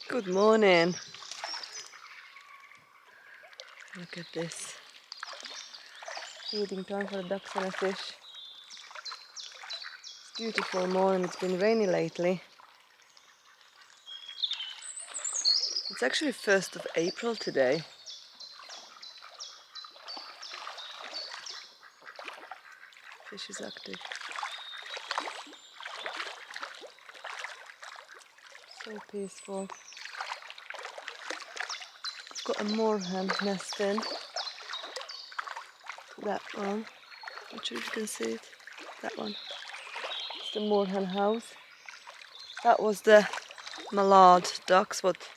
Good morning. Look at this. Feeding time for the ducks and the fish. It's beautiful morning. It's been rainy lately. It's actually 1st of April today. Fish is active. So peaceful. I've got a moorhen nesting. That one. Not sure if you can see it. That one. It's the moorhen house. That was the mallard ducks. What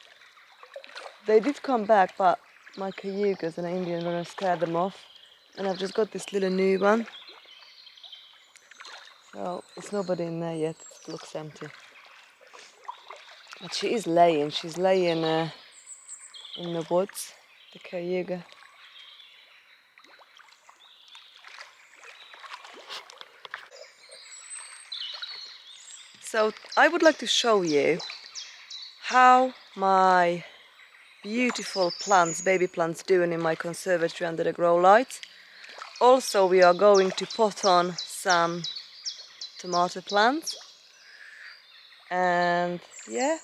they did come back, but my cayugas and Indian were gonna scare them off. And I've just got this little new one. So there's nobody in there yet. It looks empty. But she is laying. She's laying in the woods. The cayuga. So I would like to show you how my beautiful plants, baby plants, doing in my conservatory under the grow lights. Also, we are going to pot on some tomato plants, and yeah,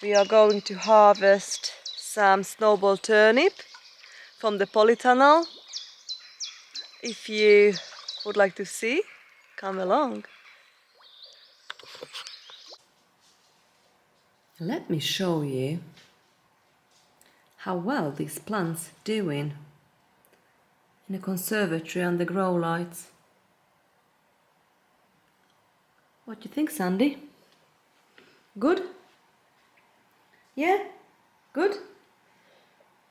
we are going to harvest some snowball turnip from the polytunnel. If you would like to see, come along. Let me show you how well these plants doing in a conservatory under grow lights. What do you think, Sandy? Good? Yeah? Good?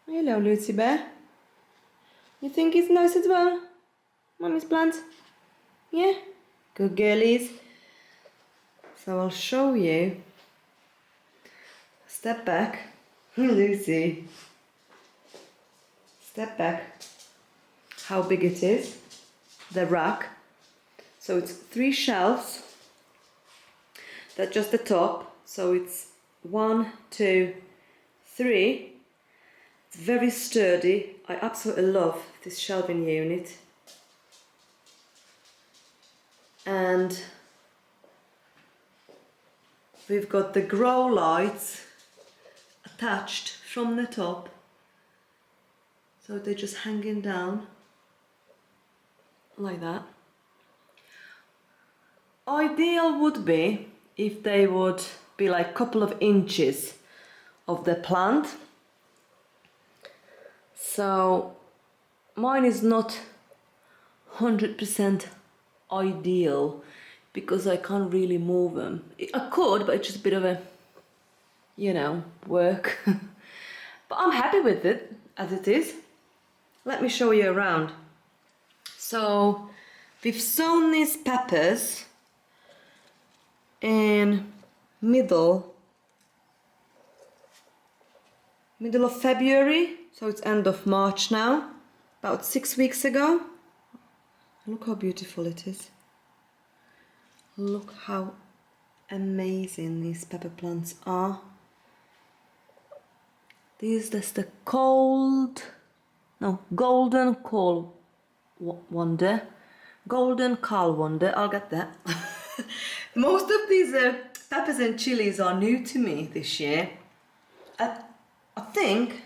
Hello, Lucy Bear. You think it's nice as well? Mommy's plants? Yeah? Good girlies. So I'll show you. Step back. Lucy. Step back. How big it is. The rack. So it's 3 shelves. That's just the top. So it's 1, 2, 3. It's very sturdy. I absolutely love this shelving unit. And we've got the grow lights attached from the top. So they're just hanging down like that. Ideal would be if they would be like a couple of inches of the plant. So mine is not 100% ideal because I can't really move them. I could, but it's just a bit of a, work. But I'm happy with it as it is. Let me show you around. So we've sown these peppers in middle of February, so it's end of March now, about 6 weeks ago. Look how beautiful it is. Look how amazing these pepper plants are. This is the golden coal wonder. Golden coal wonder, I'll get that. Most of these peppers and chilies are new to me this year. I think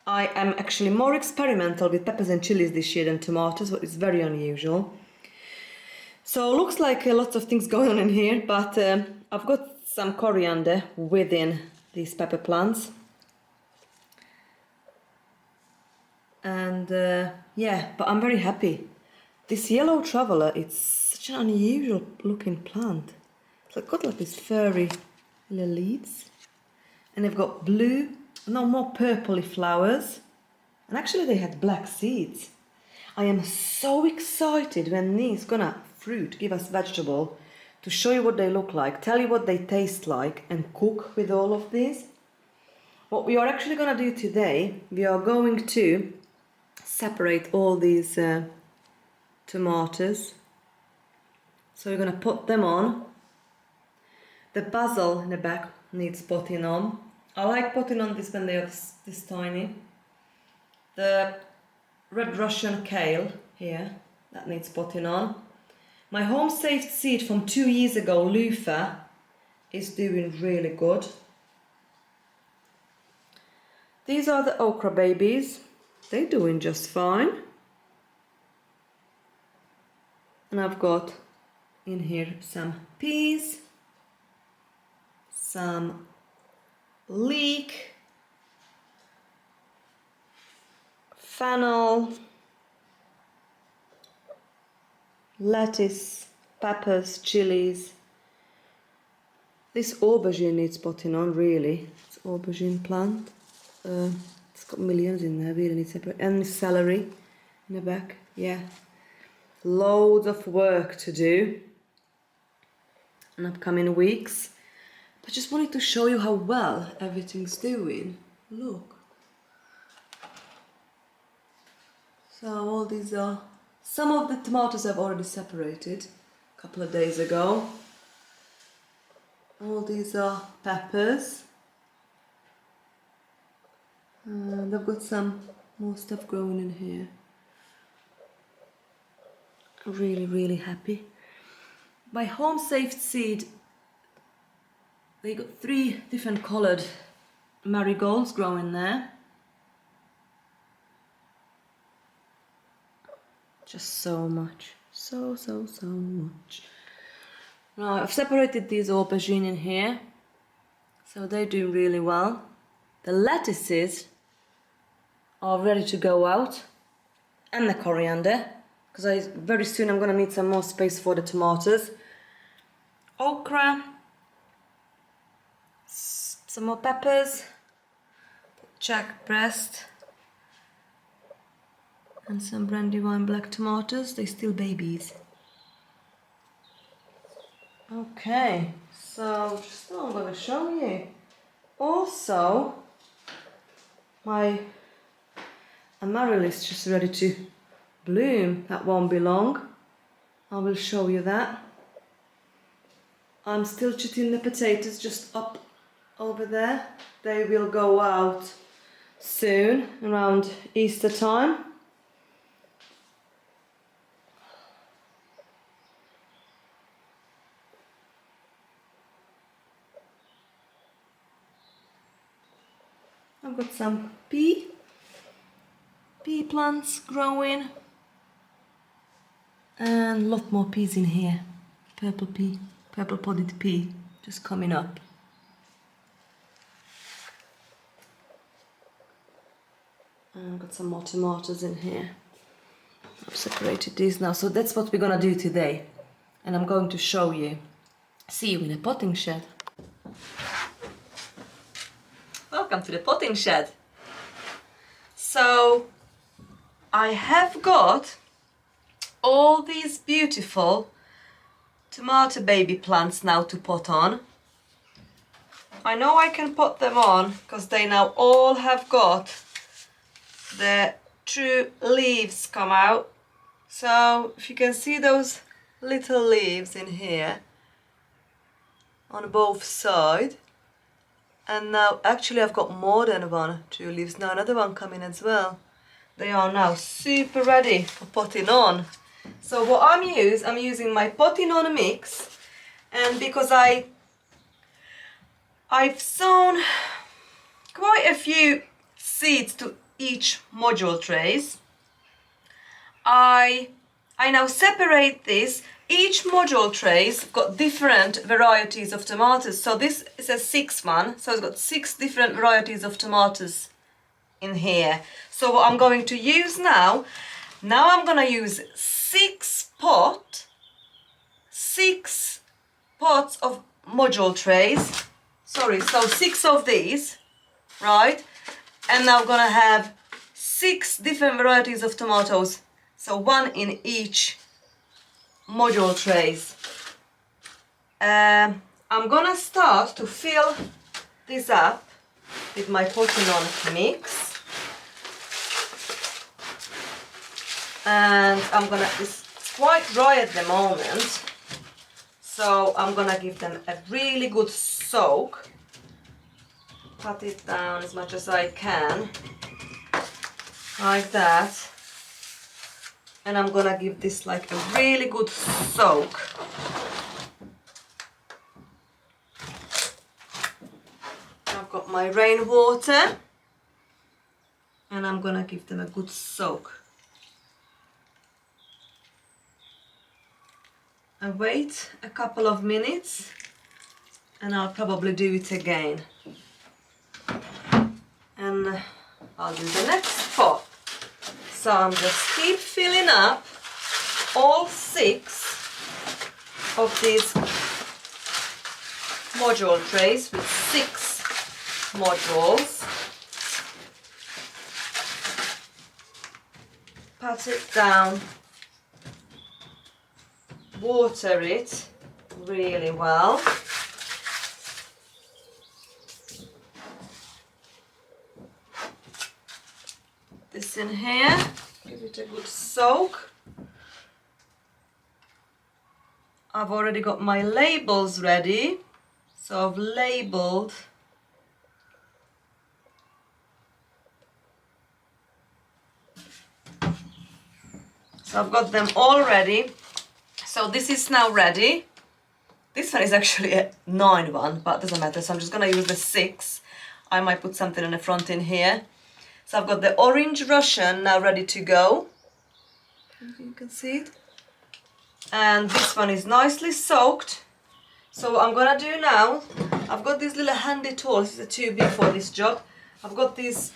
I am actually more experimental with peppers and chilies this year than tomatoes, but it's very unusual. So looks like lots of things going on in here, but I've got some coriander within these pepper plants. And yeah, but I'm very happy. This yellow traveler, it's such an unusual looking plant. It's got like these furry little leaves. And they've got blue, more purpley flowers. And actually they had black seeds. I am so excited when these gonna fruit, give us vegetable, to show you what they look like, tell you what they taste like, and cook with all of these. What we are actually gonna do today, we are going to separate all these tomatoes. So we're gonna put them on. The basil in the back needs potting on. I like putting on this when they are this tiny. The red Russian kale here, that needs putting on. My home saved seed from 2 years ago, Lufa, is doing really good. These are the okra babies. They're doing just fine. And I've got in here some peas, some leek, fennel, lettuce, peppers, chilies. This aubergine needs potting on, really. It's aubergine plant. It's got millions in there, really needs separate. And celery in the back, yeah. Loads of work to do in upcoming weeks. But just wanted to show you how well everything's doing. Look. So all these are, some of the tomatoes I've already separated a couple of days ago. All these are peppers. And I've got some more stuff growing in here. I'm really, really happy. My home saved seed, they got 3 different colored marigolds growing there. Just so much, so much. Now I've separated these aubergine in here, so they do really well. The lettuces are ready to go out, and the coriander, because very soon I'm gonna need some more space for the tomatoes. Okra, some more peppers, jack breast, and some brandywine black tomatoes. They're still babies. Okay, so just I'm going to show you. Also, my amaryllis is just ready to bloom. That won't be long. I will show you that. I'm still chitting the potatoes just up over there. They will go out soon, around Easter time. I've got some pea plants growing, and a lot more peas in here. Purple podded pea, just coming up. And I've got some more tomatoes in here. I've separated these now, so that's what we're gonna do today. And I'm going to show you. See you in a potting shed. Welcome to the potting shed. So I have got all these beautiful tomato baby plants now to pot on. I know I can pot them on because they now all have got the true leaves come out. So if you can see those little leaves in here on both sides. And now, actually I've got more than one true leaves. Now another one coming as well. They are now super ready for potting on. So what I'm using my potting on mix. And because I've sown quite a few seeds to each module trays, I now separate this. Each module tray's got different varieties of tomatoes. So this is a 6th one, so it's got 6 different varieties of tomatoes in here. So what I'm going to use now I'm going to use 6 pots of module trays. Sorry, so 6 of these, right? And now I'm going to have 6 different varieties of tomatoes. So 1 in each module trays. I'm gonna start to fill this up with my potting on mix, and it's quite dry at the moment, so I'm gonna give them a really good soak pat it down as much as I can, like that. And I'm gonna give this like a really good soak. I've got my rainwater and I'm gonna give them a good soak. I wait a couple of minutes and I'll probably do it again. And I'll do the next pot. So I'm just keep filling up all 6 of these module trays with 6 modules. Pat it down, water it really well. This in here, give it a good soak. I've already got my labels ready, so I've labeled so I've got them all ready. So this is now ready. This one is actually a 9 one, but doesn't matter, so I'm just gonna use the 6. I might put something in the front in here. So I've got the orange Russian now ready to go. You can see it. And this one is nicely soaked. So what I'm gonna do now, I've got these little handy tools. These are too big for this job. I've got these,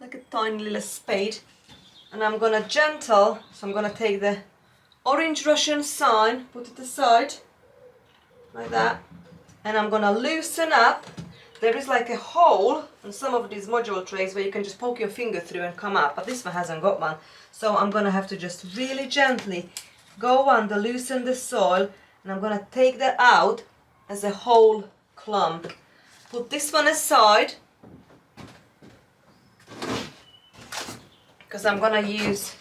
like a tiny little spade. And I'm gonna so I'm gonna take the orange Russian sign, put it aside, like that. And I'm gonna loosen up. There is like a hole on some of these module trays where you can just poke your finger through and come up, but this one hasn't got one. So I'm gonna have to just really gently go under, loosen the soil, and I'm gonna take that out as a whole clump. Put this one aside, because I'm gonna use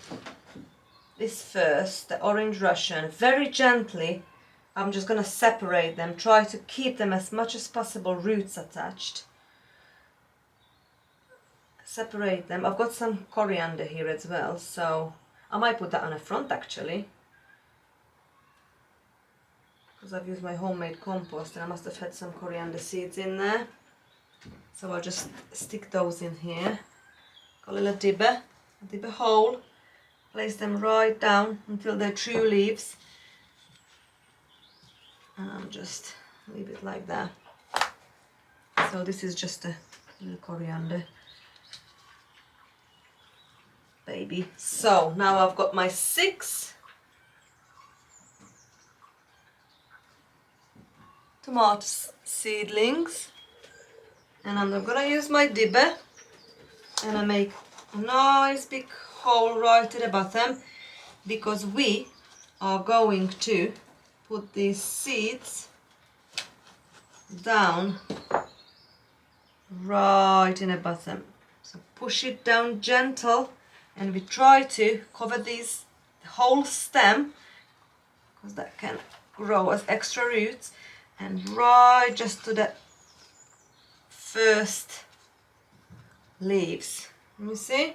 this first, the orange Russian, very gently. I'm just gonna separate them, try to keep them as much as possible roots attached. Separate them. I've got some coriander here as well, so I might put that on the front actually, because I've used my homemade compost and I must have had some coriander seeds in there. So I'll just stick those in here. Got a little dibber, a hole, place them right down until they're true leaves. And I'll just leave it like that. So this is just a little coriander baby. So now I've got my 6 tomato seedlings, and I'm gonna use my dibber and I make a nice big hole right at the bottom, because we are going to put these seeds down right in the bottom. So push it down gentle, and we try to cover these whole stem, because that can grow as extra roots, and right just to the first leaves. Let me see.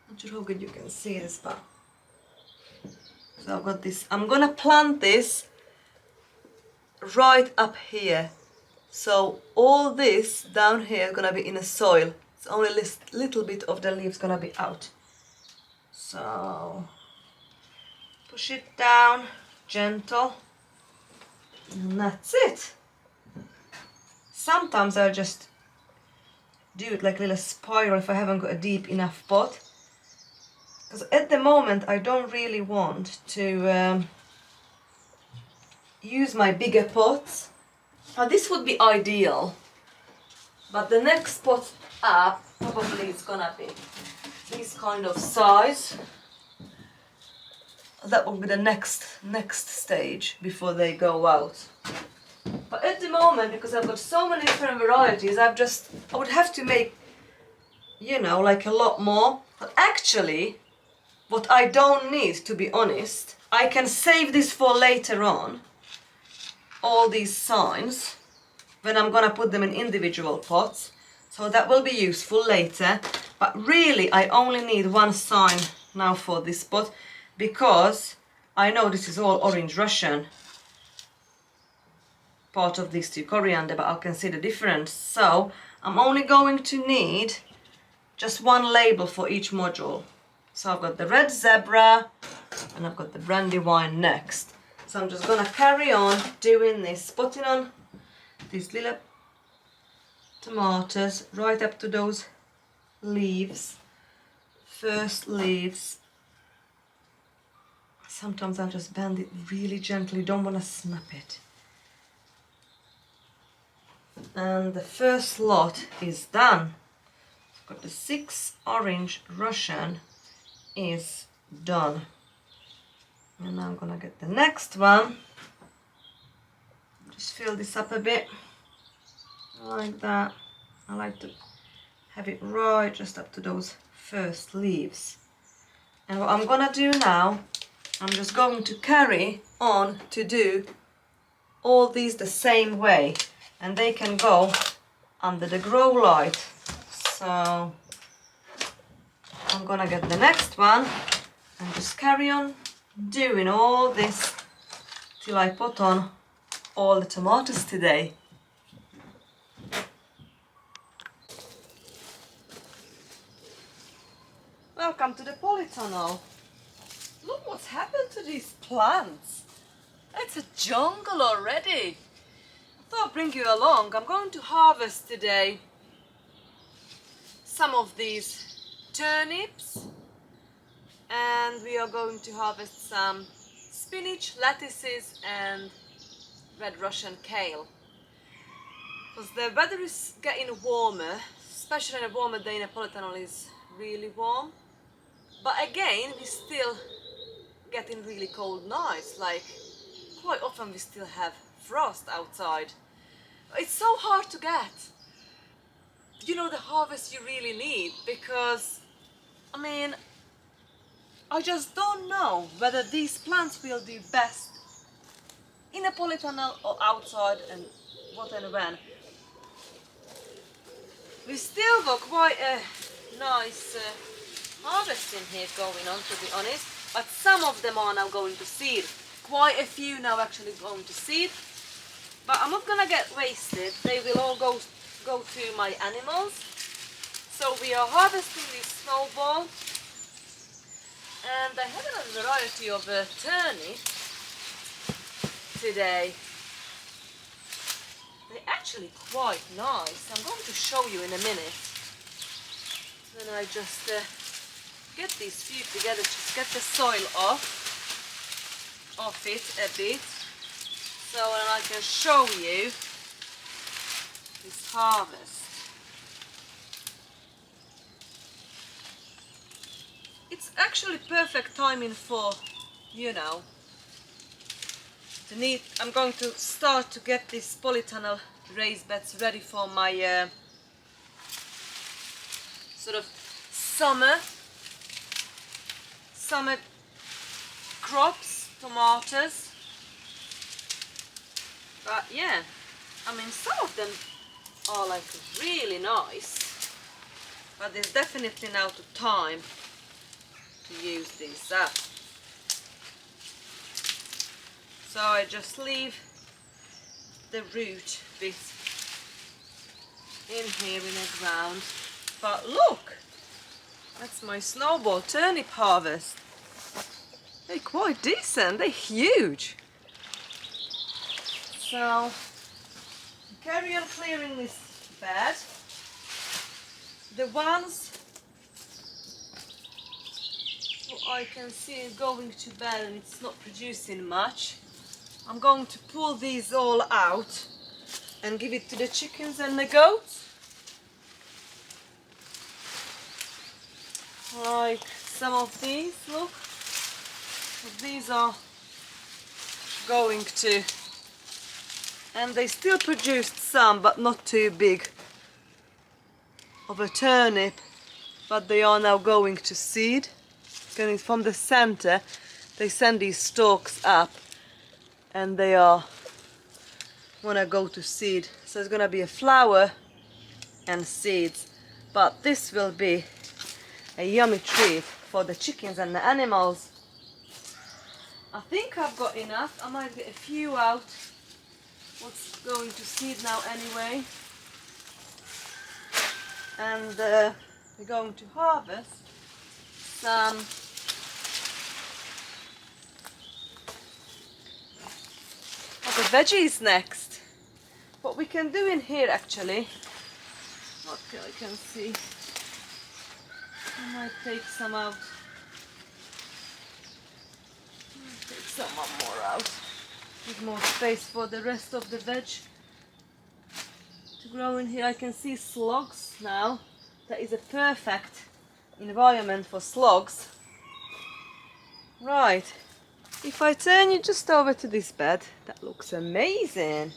Not sure how good you can see this, but so I've got this. I'm gonna plant this right up here. So all this down here is gonna be in the soil. It's only a little bit of the leaves gonna be out. So push it down, gentle, and that's it. Sometimes I'll just do it like a little spiral if I haven't got a deep enough pot. Because at the moment I don't really want to use my bigger pots. Now this would be ideal, but the next pot up probably is gonna be this kind of size. That will be the next stage before they go out. But at the moment, because I've got so many different varieties, I would have to make, you know, like a lot more. But actually, what I don't need, to be honest, I can save this for later on. All these signs, when I'm gonna put them in individual pots. So that will be useful later. But really I only need one sign now for this pot, because I know this is all orange Russian, part of these two coriander, but I can see the difference. So I'm only going to need just one label for each module. So I've got the red zebra and I've got the brandywine next. So I'm just gonna carry on doing this, putting on these little tomatoes right up to those leaves, first leaves. Sometimes I just bend it really gently, don't want to snap it. And the first lot is done. I've got the 6 orange Russian is done. And now I'm gonna get the next one. Just fill this up a bit, like that. I like to have it right just up to those first leaves. And what I'm gonna do now, I'm just going to carry on to do all these the same way, and they can go under the grow light. So I'm gonna get the next one and just carry on doing all this till I put on all the tomatoes today. Welcome to the polytunnel. Look what's happened to these plants. It's a jungle already. I thought I'd bring you along. I'm going to harvest today some of these turnips, and we are going to harvest some spinach, lettuces and red Russian kale. Because the weather is getting warmer, especially on a warmer day in a polytunnel is really warm. But again, we still getting really cold nights, like quite often we still have frost outside. It's so hard to get, you know, the harvest you really need, because I mean, I just don't know whether these plants will do best in a polytunnel or outside, and what and when. We still got quite a nice harvesting here going on, to be honest, but some of them are now going to seed. Quite a few now actually going to seed, but I'm not gonna get wasted. They will all go to my animals. So we are harvesting this snowball, and I have a variety of turnip today. They're actually quite nice. I'm going to show you in a minute. Then I just get these few together, just get the soil off it a bit, so then I can show you this harvest. It's actually perfect timing for, you know, I'm going to start to get this polytunnel raised beds ready for my sort of summer crops, tomatoes. But yeah, I mean, some of them are like really nice, but there's definitely now the time to use these up. So I just leave the root bit in here in the ground. But look, that's my snowball turnip harvest. They're quite decent, they're huge. So carry on clearing this bed. The ones who I can see going to bed and it's not producing much, I'm going to pull these all out and give it to the chickens and the goats. Like some of these, look. These are going to, and they still produced some, but not too big of a turnip, but they are now going to seed. And from the center they send these stalks up, and they are want to go to seed. So it's gonna be a flower and seeds. But this will be a yummy treat for the chickens and the animals. I think I've got enough. I might get a few out. What's going to seed now anyway. And we're going to harvest some of the veggies next. What we can do in here actually, what I can see, I might take some out. Take some more out. Give more space for the rest of the veg to grow in here. I can see slugs now. That is a perfect environment for slugs. Right. If I turn you just over to this bed, that looks amazing.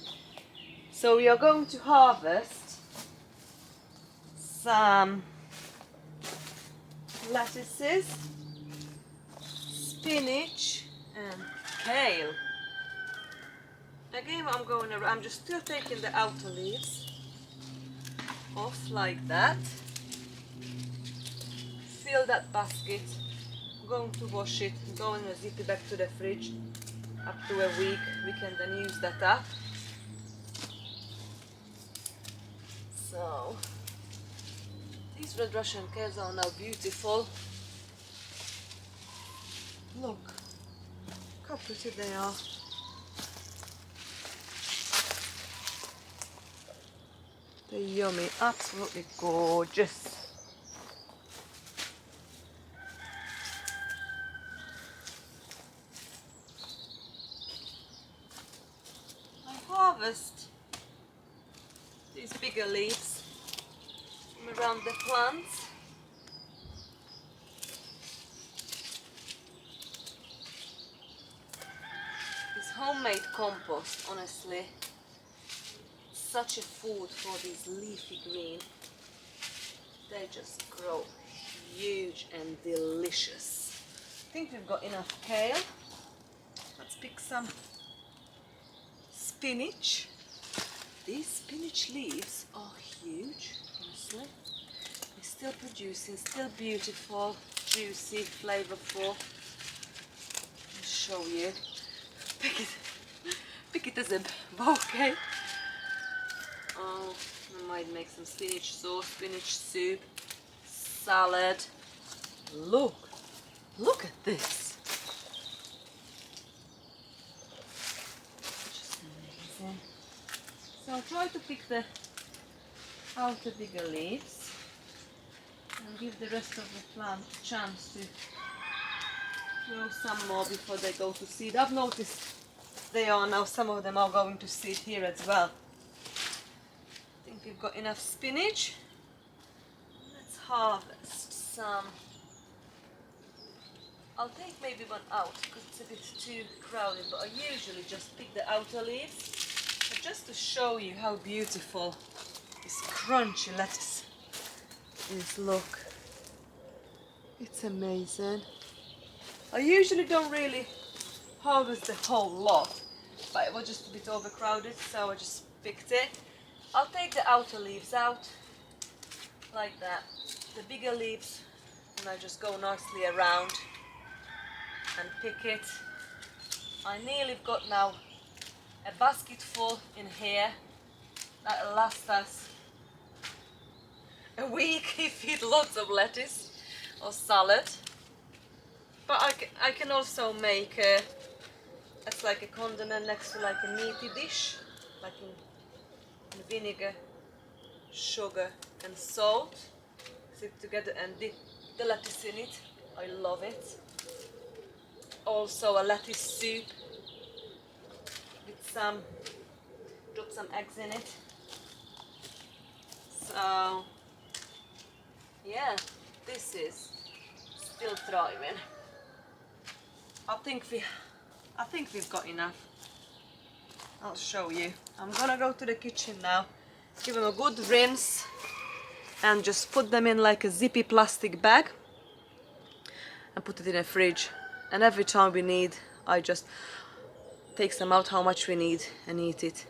So we are going to harvest some lettuces, spinach and kale. Again, I'm going around, I'm just still taking the outer leaves off like that. Fill that basket. I'm going to wash it, I'm going to zip it back to the fridge. Up to a week, we can then use that up. So, these red Russian kales are now beautiful. Look, how pretty they are. They're yummy, absolutely gorgeous. I harvest these bigger leaves from around the plants. This homemade compost, honestly, such a food for these leafy green. They just grow huge and delicious. I think we've got enough kale. Let's pick some spinach. These spinach leaves are huge, honestly. They're still producing, still beautiful, juicy, flavorful. I'll show you. Pick it as a bouquet. Oh, I might make some spinach sauce, spinach soup, salad. Look at this. Just amazing. So I'll try to pick the outer bigger leaves and give the rest of the plant a chance to grow some more before they go to seed. I've noticed they are now, some of them are going to seed here as well. I think we've got enough spinach. Let's harvest some. I'll take maybe one out because it's a bit too crowded, but I usually just pick the outer leaves. But just to show you how beautiful this crunchy lettuce is. Look, it's amazing. I usually don't really harvest the whole lot, but it was just a bit overcrowded, so I just picked it. I'll take the outer leaves out like that. The bigger leaves, and I just go nicely around and pick it. I nearly got now a basket full in here. That'll last us a week if we eat lots of lettuce or salad. But I can also make it's like a condiment next to like a meaty dish, like in vinegar, sugar and salt. Sit together and dip the lettuce in it. I love it. Also a lettuce soup with drop some eggs in it. So yeah, this is still thriving. I think we've got enough. I'll show you. I'm gonna go to the kitchen now, give them a good rinse and just put them in like a zippy plastic bag and put it in a fridge. And every time we need, I just take some out how much we need and eat it.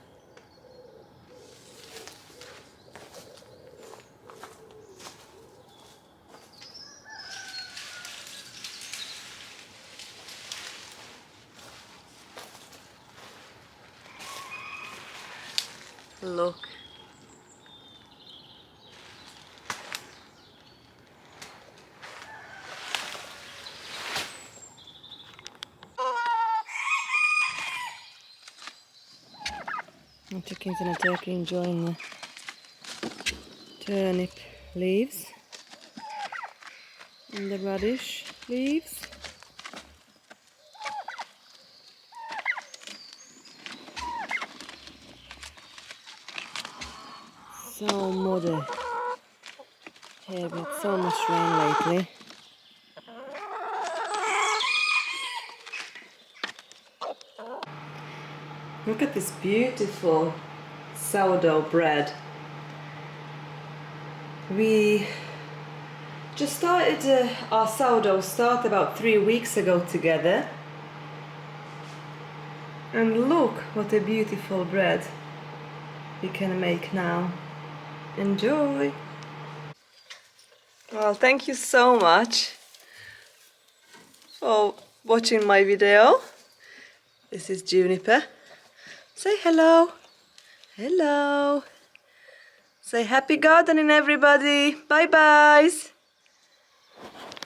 look. The chickens and a turkey enjoying the turnip leaves and the radish leaves. So muddy here with so much rain lately. Look at this beautiful sourdough bread. We just started our sourdough start about 3 weeks ago together. And look what a beautiful bread we can make now. Enjoy! Well, thank you so much for watching my video. This is Juniper. Say hello. Hello. Say happy gardening, everybody. Bye-byes.